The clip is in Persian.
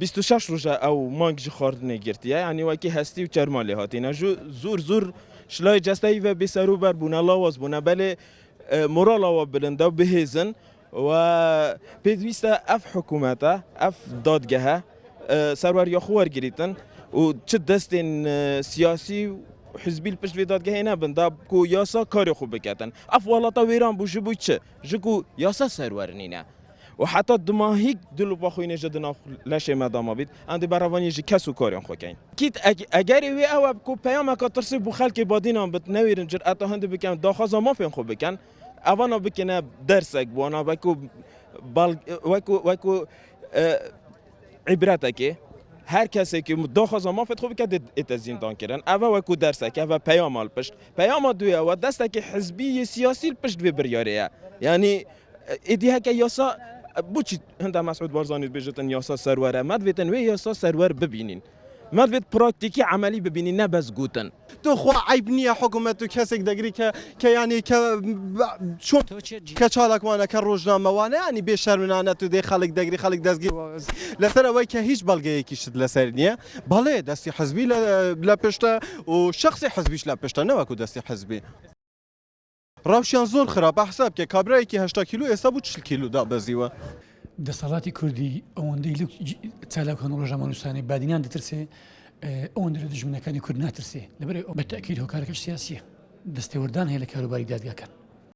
26 روزه او مانگ جی خواردنه گرتیه یعنی وکی هستی و چرمالی هاتینه جو زور شلای جستایی و بسرو بر بونه لاواز بونه بله مورال آوا بلنده و بهزن و پیدویسته اف حکومته اف دادگهه سرور یا خوار گریتن و چه دستین سیاسی و حزبی الپشت في دادگاه نبن داب کو یاسا کاری خوب بکتن اف والاتا ویران بو جبو چه جکو یاسا سرورنینه و حتی دماهیک دلو با خوینه جدنا لشه مدام بید اند براوانی جی کسو کاریان خو کین کیت اگر وی او کو پیام کا ترسی بو خلک بادینام بت نویرن جرأت هند بکن داخازا ما فین خو بکن اوانا بکنه درسک بوانا وکو بال وکو عبرتکی هر کسی که داخل ما فت خوب که ات زندان کردن اول وکو درسه که اول پیام آل پشت پیام دویه و دسته که حزبی سیاسی پشت به بریاره یعنی ایدیه که یاسا بوچی هنده مسعود بارزانی بیجتن یاسا سروره مد ویتن وی یاسا سرور ببینین مد ویت پراکتیکی عملی ببینین نه بس گوتن تو خو عیب نیه حکومت و کسی دگری که یعنی که چون که چالک وانه که روزنامه وانه یعنی به شرمنانه تو دی خلق دگری خلق دزگی لسر وای که هیچ بلگه یکیشت لسر نیه باله دستی حزبی لپشته و شخصی حزبیش لپشته نه وکو دستی حزبی روشیان زور خراب حساب که کابرایی که 8 کیلو حسابو 40 کیلو دا بزیوه دەسەڵاتی کوردی ئەوەندەی لە چالاکان ڕۆژەمانووسانی بادینیان دەترسێ ئەوەندە لە دژمنەکانی کورد ناترسێ لەبەر بەتەکید هۆکارەکەش سیاسیە دەستێوەردان هەیە لە کاروباری دادگاکان